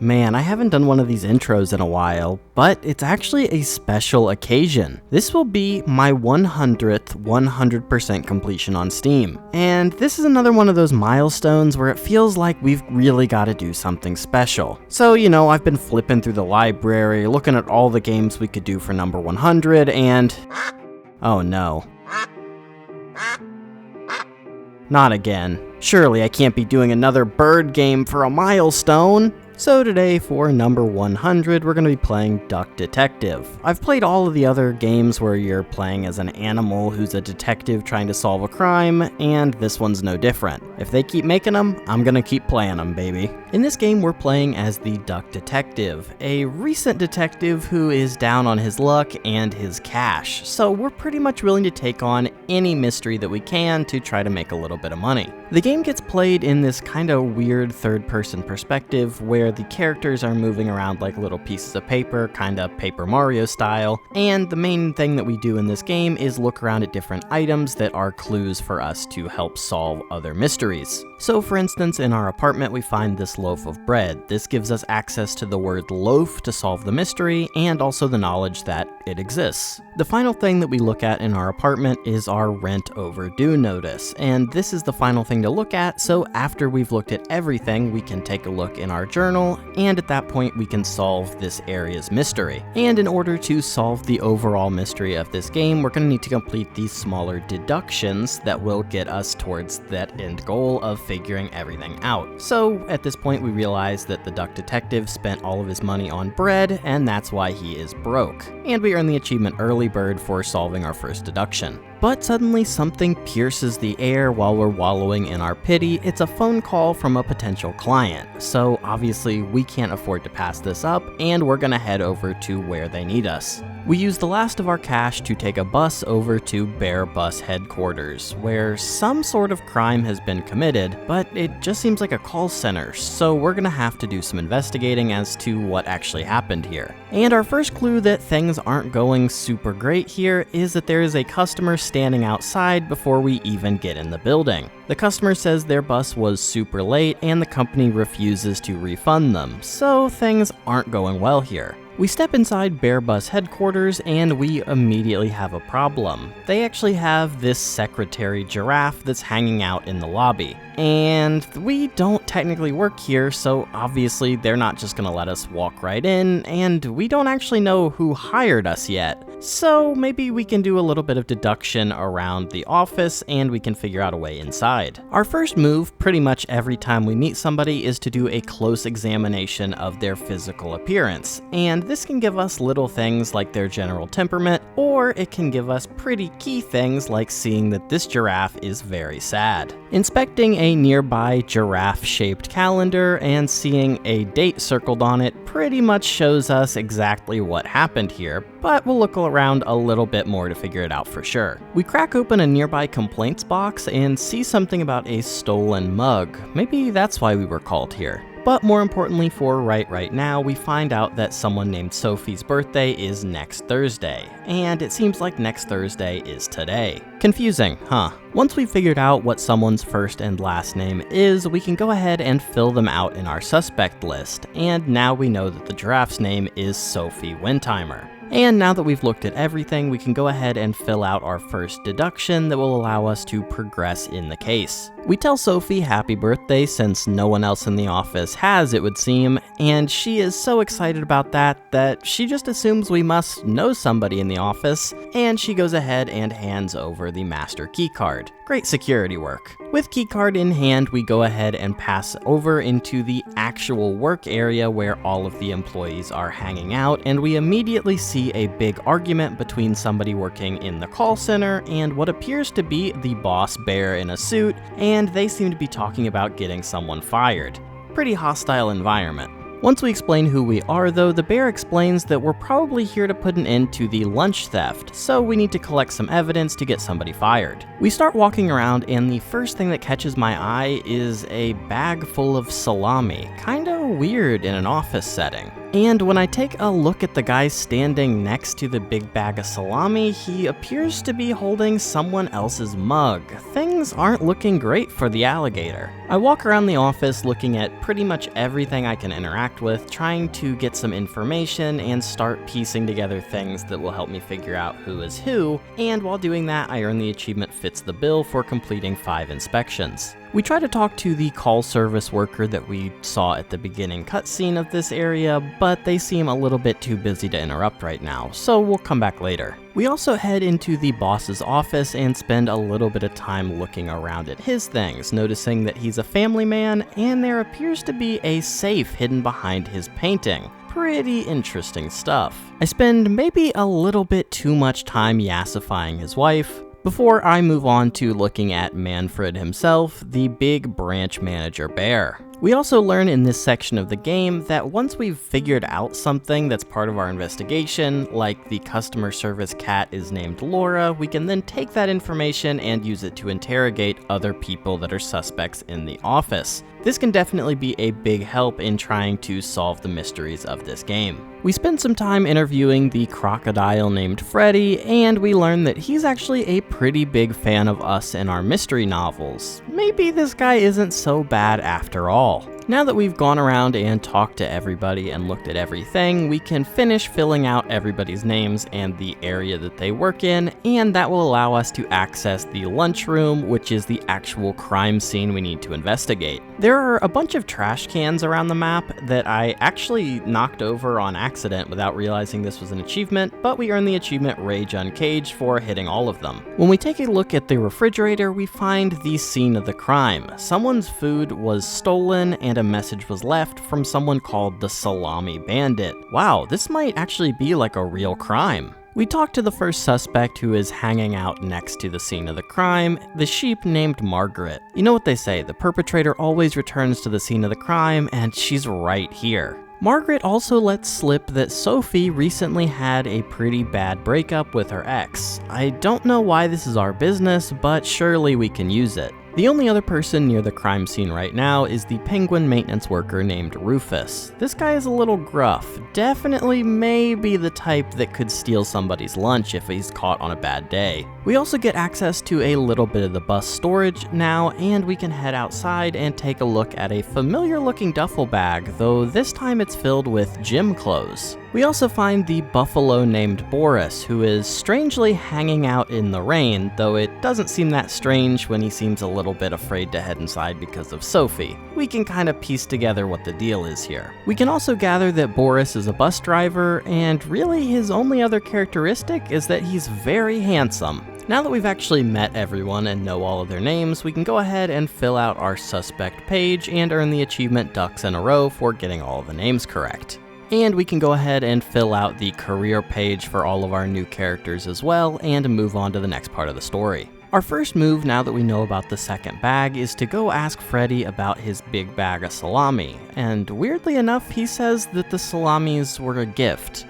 Man, I haven't done one of these intros in a while, but it's actually a special occasion. This will be my 100th 100% completion on Steam. And this is another one of those milestones where it feels like we've really got to do something special. So, I've been flipping through the library, looking at all the games we could do for number 100, and... oh no. Not again. Surely I can't be doing another bird game for a milestone. So today for number 100, we're going to be playing Duck Detective. I've played all of the other games where you're playing as an animal who's a detective trying to solve a crime, and this one's no different. If they keep making them, I'm going to keep playing them, baby. In this game, we're playing as the Duck Detective, a recent detective who is down on his luck and his cash, so we're pretty much willing to take on any mystery that we can to try to make a little bit of money. The game gets played in this kind of weird third-person perspective where the characters are moving around like little pieces of paper, kind of Paper Mario style, and the main thing that we do in this game is look around at different items that are clues for us to help solve other mysteries. So for instance, in our apartment we find this loaf of bread. This gives us access to the word loaf to solve the mystery, and also the knowledge that it exists. The final thing that we look at in our apartment is our rent overdue notice, and this is the final thing to look at, so after we've looked at everything, we can take a look in our journal, and at that point we can solve this area's mystery. And in order to solve the overall mystery of this game, we're going to need to complete these smaller deductions that will get us towards that end goal of figuring everything out. So at this point we realize that the Duck Detective spent all of his money on bread, and that's why he is broke. And we earn the achievement Early Bird for solving our first deduction. But suddenly something pierces the air while we're wallowing in our pity. It's a phone call from a potential client. So obviously we can't afford to pass this up, and we're gonna head over to where they need us. We use the last of our cash to take a bus over to Bear Bus headquarters, where some sort of crime has been committed, but it just seems like a call center, so we're gonna have to do some investigating as to what actually happened here. And our first clue that things aren't going super great here is that there is a customer standing outside before we even get in the building. The customer says their bus was super late and the company refuses to refund them, so things aren't going well here. We step inside Bear Bus headquarters and we immediately have a problem. They actually have this secretary giraffe that's hanging out in the lobby. And we don't technically work here, so obviously they're not just gonna let us walk right in, and we don't actually know who hired us yet. So maybe we can do a little bit of deduction around the office and we can figure out a way inside. Our first move, pretty much every time we meet somebody, is to do a close examination of their physical appearance. And this can give us little things like their general temperament, or it can give us pretty key things like seeing that this giraffe is very sad. Inspecting a nearby giraffe-shaped calendar and seeing a date circled on it pretty much shows us exactly what happened here, but we'll look around a little bit more to figure it out for sure. We crack open a nearby complaints box and see something about a stolen mug. Maybe that's why we were called here. But more importantly for right now, we find out that someone named Sophie's birthday is next Thursday, and it seems like next Thursday is today. Confusing, huh? Once we've figured out what someone's first and last name is, we can go ahead and fill them out in our suspect list, and now we know that the giraffe's name is Sophie Wintimer. And now that we've looked at everything, we can go ahead and fill out our first deduction that will allow us to progress in the case. We tell Sophie happy birthday since no one else in the office has, it would seem, and she is so excited about that she just assumes we must know somebody in the office, and she goes ahead and hands over the master keycard. Great security work. With keycard in hand, we go ahead and pass over into the actual work area where all of the employees are hanging out, and we immediately see a big argument between somebody working in the call center and what appears to be the boss bear in a suit, and they seem to be talking about getting someone fired. Pretty hostile environment. Once we explain who we are though, the bear explains that we're probably here to put an end to the lunch theft, so we need to collect some evidence to get somebody fired. We start walking around and the first thing that catches my eye is a bag full of salami. Kinda weird in an office setting. And when I take a look at the guy standing next to the big bag of salami, he appears to be holding someone else's mug. Things aren't looking great for the alligator. I walk around the office looking at pretty much everything I can interact with, trying to get some information and start piecing together things that will help me figure out who is who, and while doing that, I earn the achievement Fits the Bill for completing 5 inspections. We try to talk to the call service worker that we saw at the beginning cutscene of this area, but they seem a little bit too busy to interrupt right now, so we'll come back later. We also head into the boss's office and spend a little bit of time looking around at his things, noticing that he's a family man and there appears to be a safe hidden behind his painting. Pretty interesting stuff. I spend maybe a little bit too much time yassifying his wife, before I move on to looking at Manfred himself, the big branch manager bear. We also learn in this section of the game that once we've figured out something that's part of our investigation, like the customer service cat is named Laura, we can then take that information and use it to interrogate other people that are suspects in the office. This can definitely be a big help in trying to solve the mysteries of this game. We spend some time interviewing the crocodile named Freddy, and we learn that he's actually a pretty big fan of us and our mystery novels. Maybe this guy isn't so bad after all. Now that we've gone around and talked to everybody and looked at everything, we can finish filling out everybody's names and the area that they work in, and that will allow us to access the lunchroom, which is the actual crime scene we need to investigate. There are a bunch of trash cans around the map that I actually knocked over on accident without realizing this was an achievement, but we earn the achievement Rage Uncaged for hitting all of them. When we take a look at the refrigerator, we find the scene of the crime. Someone's food was stolen and a message was left from someone called the Salami Bandit. Wow, this might actually be like a real crime. We talk to the first suspect who is hanging out next to the scene of the crime, the sheep named Margaret. You know what they say, the perpetrator always returns to the scene of the crime, and she's right here. Margaret also lets slip that Sophie recently had a pretty bad breakup with her ex. I don't know why this is our business, but surely we can use it. The only other person near the crime scene right now is the penguin maintenance worker named Rufus. This guy is a little gruff, definitely maybe the type that could steal somebody's lunch if he's caught on a bad day. We also get access to a little bit of the bus storage now, and we can head outside and take a look at a familiar looking duffel bag, though this time it's filled with gym clothes. We also find the buffalo named Boris, who is strangely hanging out in the rain, though it doesn't seem that strange when he seems a little bit afraid to head inside because of Sophie. We can kind of piece together what the deal is here. We can also gather that Boris is a bus driver, and really his only other characteristic is that he's very handsome. Now that we've actually met everyone and know all of their names, we can go ahead and fill out our suspect page and earn the achievement Ducks in a Row for getting all of the names correct. And we can go ahead and fill out the career page for all of our new characters as well, and move on to the next part of the story. Our first move, now that we know about the second bag, is to go ask Freddy about his big bag of salami, and weirdly enough, he says that the salamis were a gift.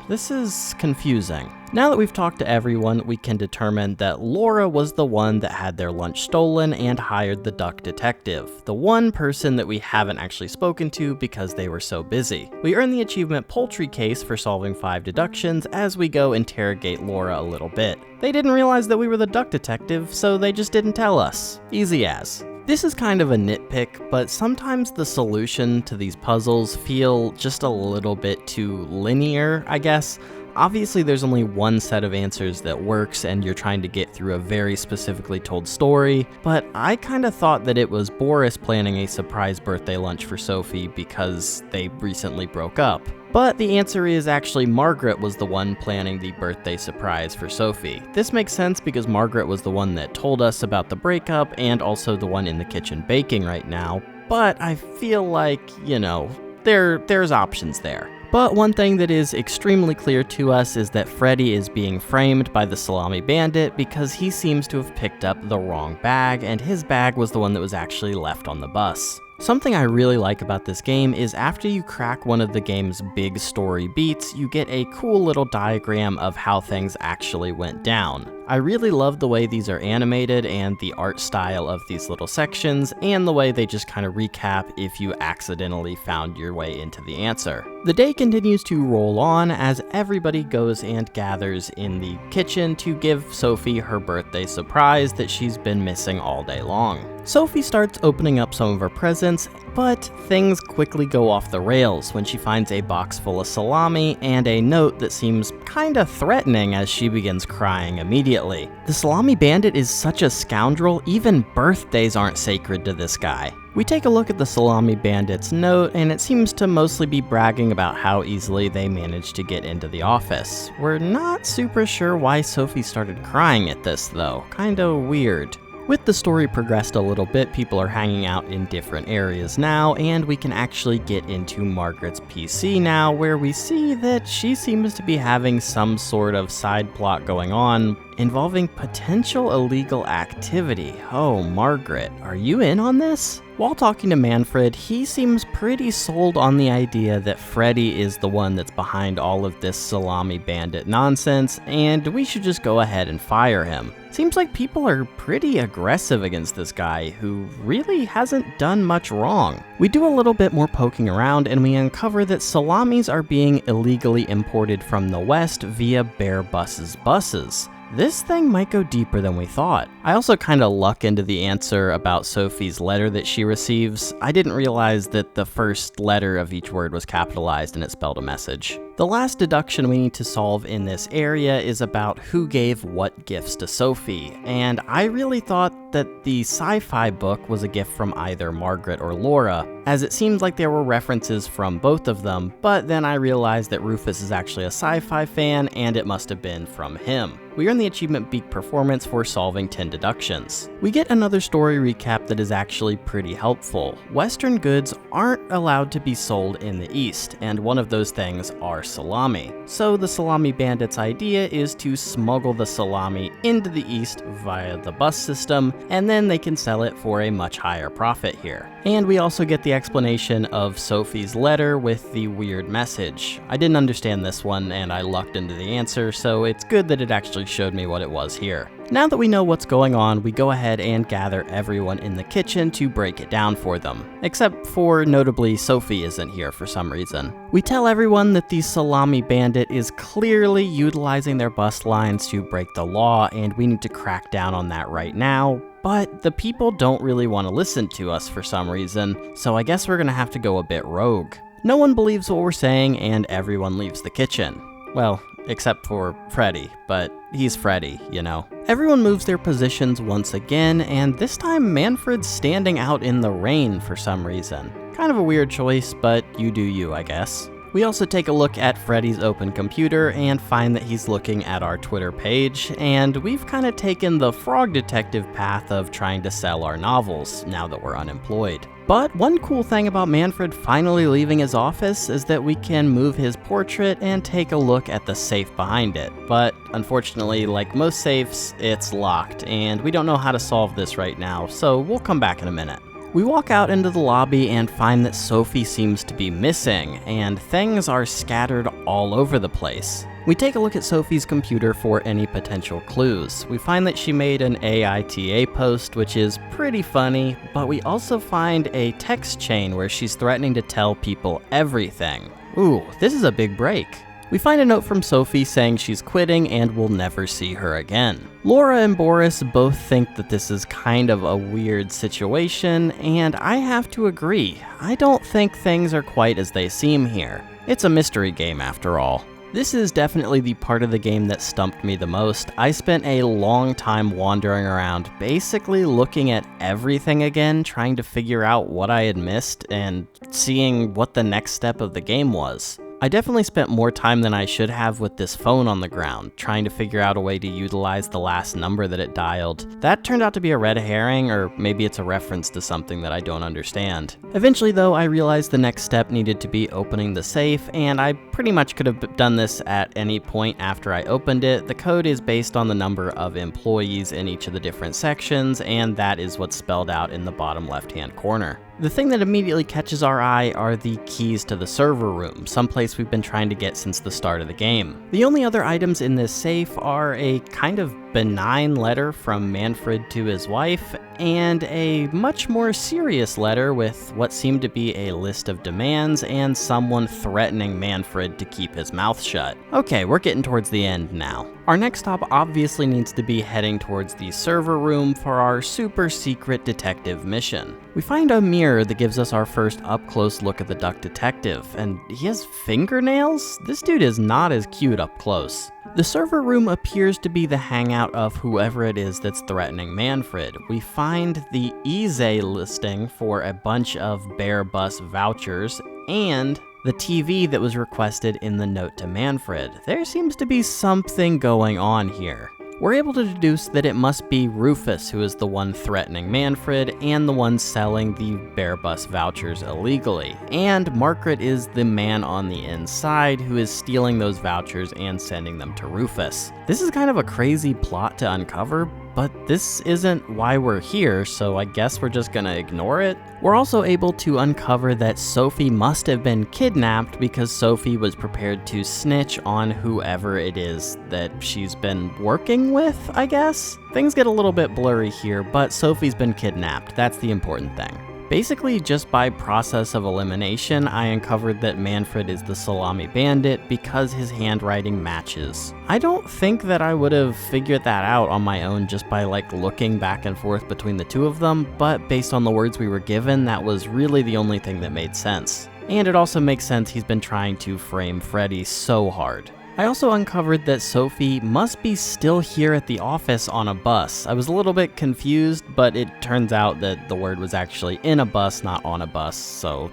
This is confusing. Now that we've talked to everyone, we can determine that Laura was the one that had their lunch stolen and hired the duck detective, the one person that we haven't actually spoken to because they were so busy. We earn the achievement Poultry Case for solving 5 deductions as we go interrogate Laura a little bit. They didn't realize that we were the duck detective, so they just didn't tell us. Easy as. This is kind of a nitpick, but sometimes the solution to these puzzles feel just a little bit too linear, I guess. Obviously, there's only one set of answers that works, and you're trying to get through a very specifically told story, but I kind of thought that it was Boris planning a surprise birthday lunch for Sophie because they recently broke up. But the answer is actually Margaret was the one planning the birthday surprise for Sophie. This makes sense because Margaret was the one that told us about the breakup and also the one in the kitchen baking right now, but I feel like, you know, there's options there. But one thing that is extremely clear to us is that Freddy is being framed by the Salami Bandit because he seems to have picked up the wrong bag, and his bag was the one that was actually left on the bus. Something I really like about this game is after you crack one of the game's big story beats, you get a cool little diagram of how things actually went down. I really love the way these are animated and the art style of these little sections, and the way they just kind of recap if you accidentally found your way into the answer. The day continues to roll on as everybody goes and gathers in the kitchen to give Sophie her birthday surprise that she's been missing all day long. Sophie starts opening up some of her presents, but things quickly go off the rails when she finds a box full of salami and a note that seems kinda threatening as she begins crying immediately. The salami bandit is such a scoundrel, even birthdays aren't sacred to this guy. We take a look at the salami bandit's note, and it seems to mostly be bragging about how easily they managed to get into the office. We're not super sure why Sophie started crying at this though, kinda weird. With the story progressed a little bit, people are hanging out in different areas now, and we can actually get into Margaret's PC now, where we see that she seems to be having some sort of side plot going on involving potential illegal activity. Oh, Margaret, are you in on this? While talking to Manfred, he seems pretty sold on the idea that Freddy is the one that's behind all of this salami bandit nonsense, and we should just go ahead and fire him. Seems like people are pretty aggressive against this guy, who really hasn't done much wrong. We do a little bit more poking around, and we uncover that salamis are being illegally imported from the West via Bear Bus's buses. This thing might go deeper than we thought. I also kinda luck into the answer about Sophie's letter that she receives. I didn't realize that the first letter of each word was capitalized and it spelled a message. The last deduction we need to solve in this area is about who gave what gifts to Sophie, and I really thought that the sci-fi book was a gift from either Margaret or Laura, as it seemed like there were references from both of them, but then I realized that Rufus is actually a sci-fi fan and it must have been from him. We earn the achievement Beak Performance for solving 10 deductions. We get another story recap that is actually pretty helpful. Western goods aren't allowed to be sold in the East, and one of those things are salami. So the salami bandit's idea is to smuggle the salami into the East via the bus system, and then they can sell it for a much higher profit here. And we also get the explanation of Sophie's letter with the weird message. I didn't understand this one, and I lucked into the answer, so it's good that it actually showed me what it was here. Now that we know what's going on, we go ahead and gather everyone in the kitchen to break it down for them. Except for, notably, Sophie isn't here for some reason. We tell everyone that the salami bandit is clearly utilizing their bus lines to break the law, and we need to crack down on that right now. But the people don't really want to listen to us for some reason, so I guess we're gonna have to go a bit rogue. No one believes what we're saying, and everyone leaves the kitchen. Well, except for Freddy, but he's Freddy, you know. Everyone moves their positions once again, and this time Manfred's standing out in the rain for some reason. Kind of a weird choice, but you do you, I guess. We also take a look at Freddy's open computer and find that he's looking at our Twitter page, and we've kind of taken the frog detective path of trying to sell our novels now that we're unemployed. But one cool thing about Manfred finally leaving his office is that we can move his portrait and take a look at the safe behind it. But unfortunately, like most safes, it's locked, and we don't know how to solve this right now, so we'll come back in a minute. We walk out into the lobby and find that Sophie seems to be missing, and things are scattered all over the place. We take a look at Sophie's computer for any potential clues. We find that she made an AITA post, which is pretty funny, but we also find a text chain where she's threatening to tell people everything. Ooh, this is a big break. We find a note from Sophie saying she's quitting and we'll never see her again. Laura and Boris both think that this is kind of a weird situation, and I have to agree. I don't think things are quite as they seem here. It's a mystery game after all. This is definitely the part of the game that stumped me the most. I spent a long time wandering around, basically looking at everything again, trying to figure out what I had missed and seeing what the next step of the game was. I definitely spent more time than I should have with this phone on the ground, trying to figure out a way to utilize the last number that it dialed. That turned out to be a red herring, or maybe it's a reference to something that I don't understand. Eventually though, I realized the next step needed to be opening the safe, and I pretty much could have done this at any point after I opened it. The code is based on the number of employees in each of the different sections, and that is what's spelled out in the bottom left-hand corner. The thing that immediately catches our eye are the keys to the server room, someplace we've been trying to get since the start of the game. The only other items in this safe are a kind of benign letter from Manfred to his wife, and a much more serious letter with what seemed to be a list of demands and someone threatening Manfred to keep his mouth shut. Okay, we're getting towards the end now. Our next stop obviously needs to be heading towards the server room for our super secret detective mission. We find a mirror that gives us our first up-close look at the duck detective, and he has fingernails? This dude is not as cute up close. The server room appears to be the hangout of whoever it is that's threatening Manfred. We find the eZay listing for a bunch of Bear Bus vouchers and the TV that was requested in the note to Manfred. There seems to be something going on here. We're able to deduce that it must be Rufus who is the one threatening Manfred and the one selling the Bear Bus vouchers illegally. And Margaret is the man on the inside who is stealing those vouchers and sending them to Rufus. This is kind of a crazy plot to uncover, but this isn't why we're here, so I guess we're just gonna ignore it. We're also able to uncover that Sophie must have been kidnapped because Sophie was prepared to snitch on whoever it is that she's been working with, I guess? Things get a little bit blurry here, but Sophie's been kidnapped. That's the important thing. Basically, just by process of elimination, I uncovered that Manfred is the Salami Bandit because his handwriting matches. I don't think that I would have figured that out on my own just by looking back and forth between the two of them, but based on the words we were given, that was really the only thing that made sense. And it also makes sense he's been trying to frame Freddy so hard. I also uncovered that Sophie must be still here at the office on a bus. I was a little bit confused, but it turns out that the word was actually in a bus, not on a bus, so,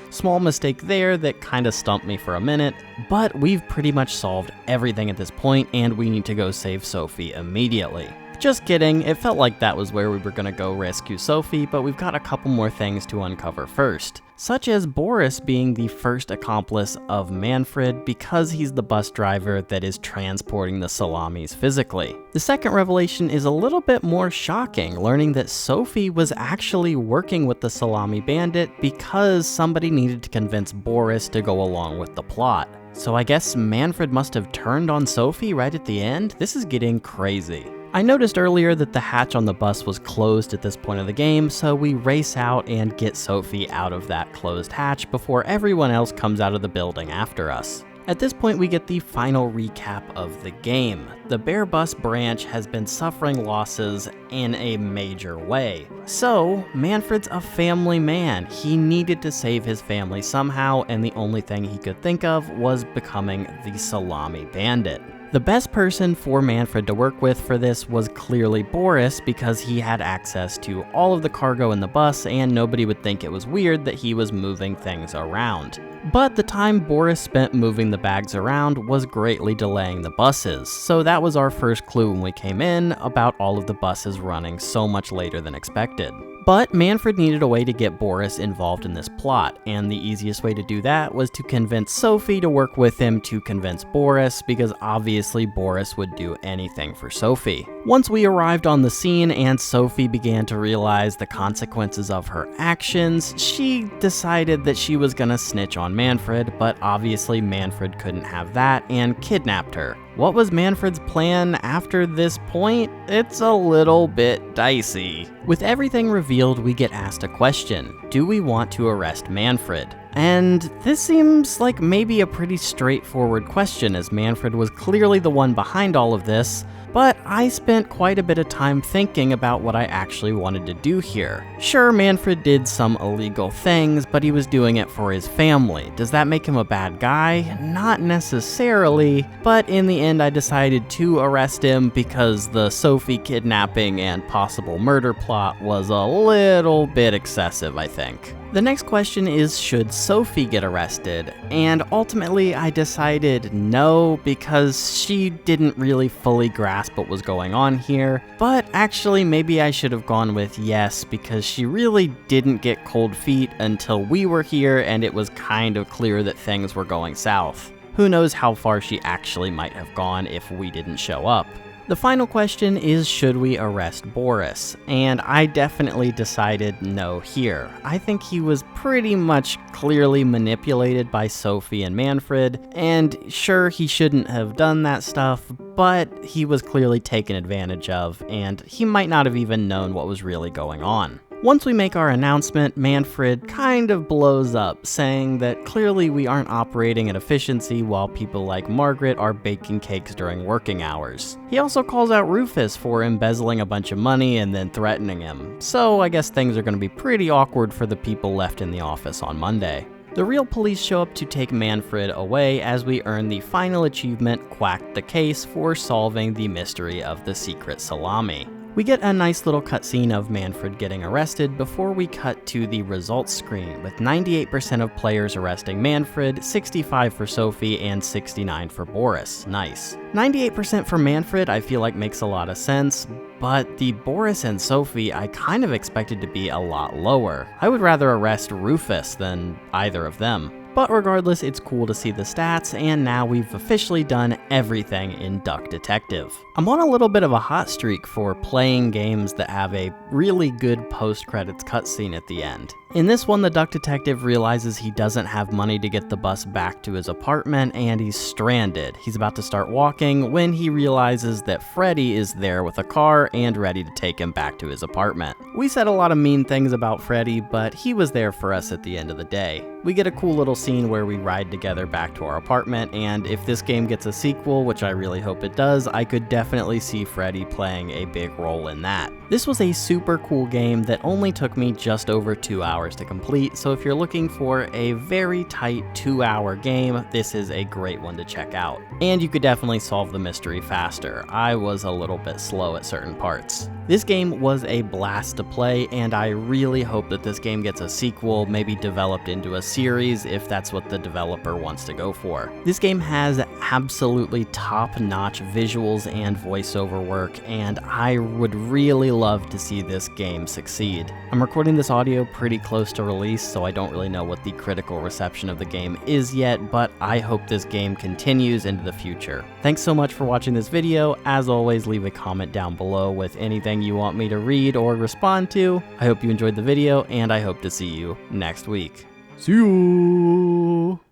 small mistake there that kind of stumped me for a minute, but we've pretty much solved everything at this point, and we need to go save Sophie immediately. Just kidding, it felt like that was where we were gonna go rescue Sophie, but we've got a couple more things to uncover first. Such as Boris being the first accomplice of Manfred because he's the bus driver that is transporting the salamis physically. The second revelation is a little bit more shocking, learning that Sophie was actually working with the Salami Bandit because somebody needed to convince Boris to go along with the plot. So I guess Manfred must have turned on Sophie right at the end? This is getting crazy. I noticed earlier that the hatch on the bus was closed at this point of the game, so we race out and get Sophie out of that closed hatch before everyone else comes out of the building after us. At this point, we get the final recap of the game. The Bear Bus branch has been suffering losses in a major way. So, Manfred's a family man. He needed to save his family somehow, and the only thing he could think of was becoming the Salami Bandit. The best person for Manfred to work with for this was clearly Boris because he had access to all of the cargo in the bus and nobody would think it was weird that he was moving things around. But the time Boris spent moving the bags around was greatly delaying the buses, so that was our first clue when we came in about all of the buses running so much later than expected. But Manfred needed a way to get Boris involved in this plot, and the easiest way to do that was to convince Sophie to work with him to convince Boris, because obviously Boris would do anything for Sophie. Once we arrived on the scene and Sophie began to realize the consequences of her actions, she decided that she was gonna snitch on Manfred, but obviously Manfred couldn't have that and kidnapped her. What was Manfred's plan after this point? It's a little bit dicey. With everything revealed, we get asked a question. Do we want to arrest Manfred? And this seems like maybe a pretty straightforward question, as Manfred was clearly the one behind all of this, but I spent quite a bit of time thinking about what I actually wanted to do here. Sure, Manfred did some illegal things, but he was doing it for his family. Does that make him a bad guy? Not necessarily, but in the end I decided to arrest him because the Sophie kidnapping and possible murder plot was a little bit excessive, I think. The next question is, should Sophie get arrested? And ultimately I decided no, because she didn't really fully grasp what was going on here. But actually maybe I should have gone with yes, because she really didn't get cold feet until we were here and it was kind of clear that things were going south. Who knows how far she actually might have gone if we didn't show up. The final question is, should we arrest Boris? And I definitely decided no here. I think he was pretty much clearly manipulated by Sophie and Manfred, and sure, he shouldn't have done that stuff, but he was clearly taken advantage of, and he might not have even known what was really going on. Once we make our announcement, Manfred kind of blows up, saying that clearly we aren't operating at efficiency while people like Margaret are baking cakes during working hours. He also calls out Rufus for embezzling a bunch of money and then threatening him, so I guess things are going to be pretty awkward for the people left in the office on Monday. The real police show up to take Manfred away as we earn the final achievement, Quack the Case, for solving the mystery of the secret salami. We get a nice little cutscene of Manfred getting arrested before we cut to the results screen, with 98% of players arresting Manfred, 65 for Sophie, and 69 for Boris. Nice. 98% for Manfred I feel like makes a lot of sense, but the Boris and Sophie I kind of expected to be a lot lower. I would rather arrest Rufus than either of them. But regardless, it's cool to see the stats, and now we've officially done everything in Duck Detective. I'm on a little bit of a hot streak for playing games that have a really good post-credits cutscene at the end. In this one, the Duck Detective realizes he doesn't have money to get the bus back to his apartment, and he's stranded. He's about to start walking when he realizes that Freddy is there with a car and ready to take him back to his apartment. We said a lot of mean things about Freddy, but he was there for us at the end of the day. We get a cool little scene where we ride together back to our apartment, and if this game gets a sequel, which I really hope it does, I could definitely see Freddy playing a big role in that. This was a super cool game that only took me just over 2 hours to complete, so if you're looking for a very tight 2-hour game, this is a great one to check out. And you could definitely solve the mystery faster. I was a little bit slow at certain parts. This game was a blast to play, and I really hope that this game gets a sequel, maybe developed into a series if that's what the developer wants to go for. This game has absolutely top-notch visuals and voiceover work, and I would really love to see this game succeed. I'm recording this audio pretty close to release, so I don't really know what the critical reception of the game is yet, but I hope this game continues into the future. Thanks so much for watching this video. As always, leave a comment down below with anything you want me to read or respond to. I hope you enjoyed the video, and I hope to see you next week. See you!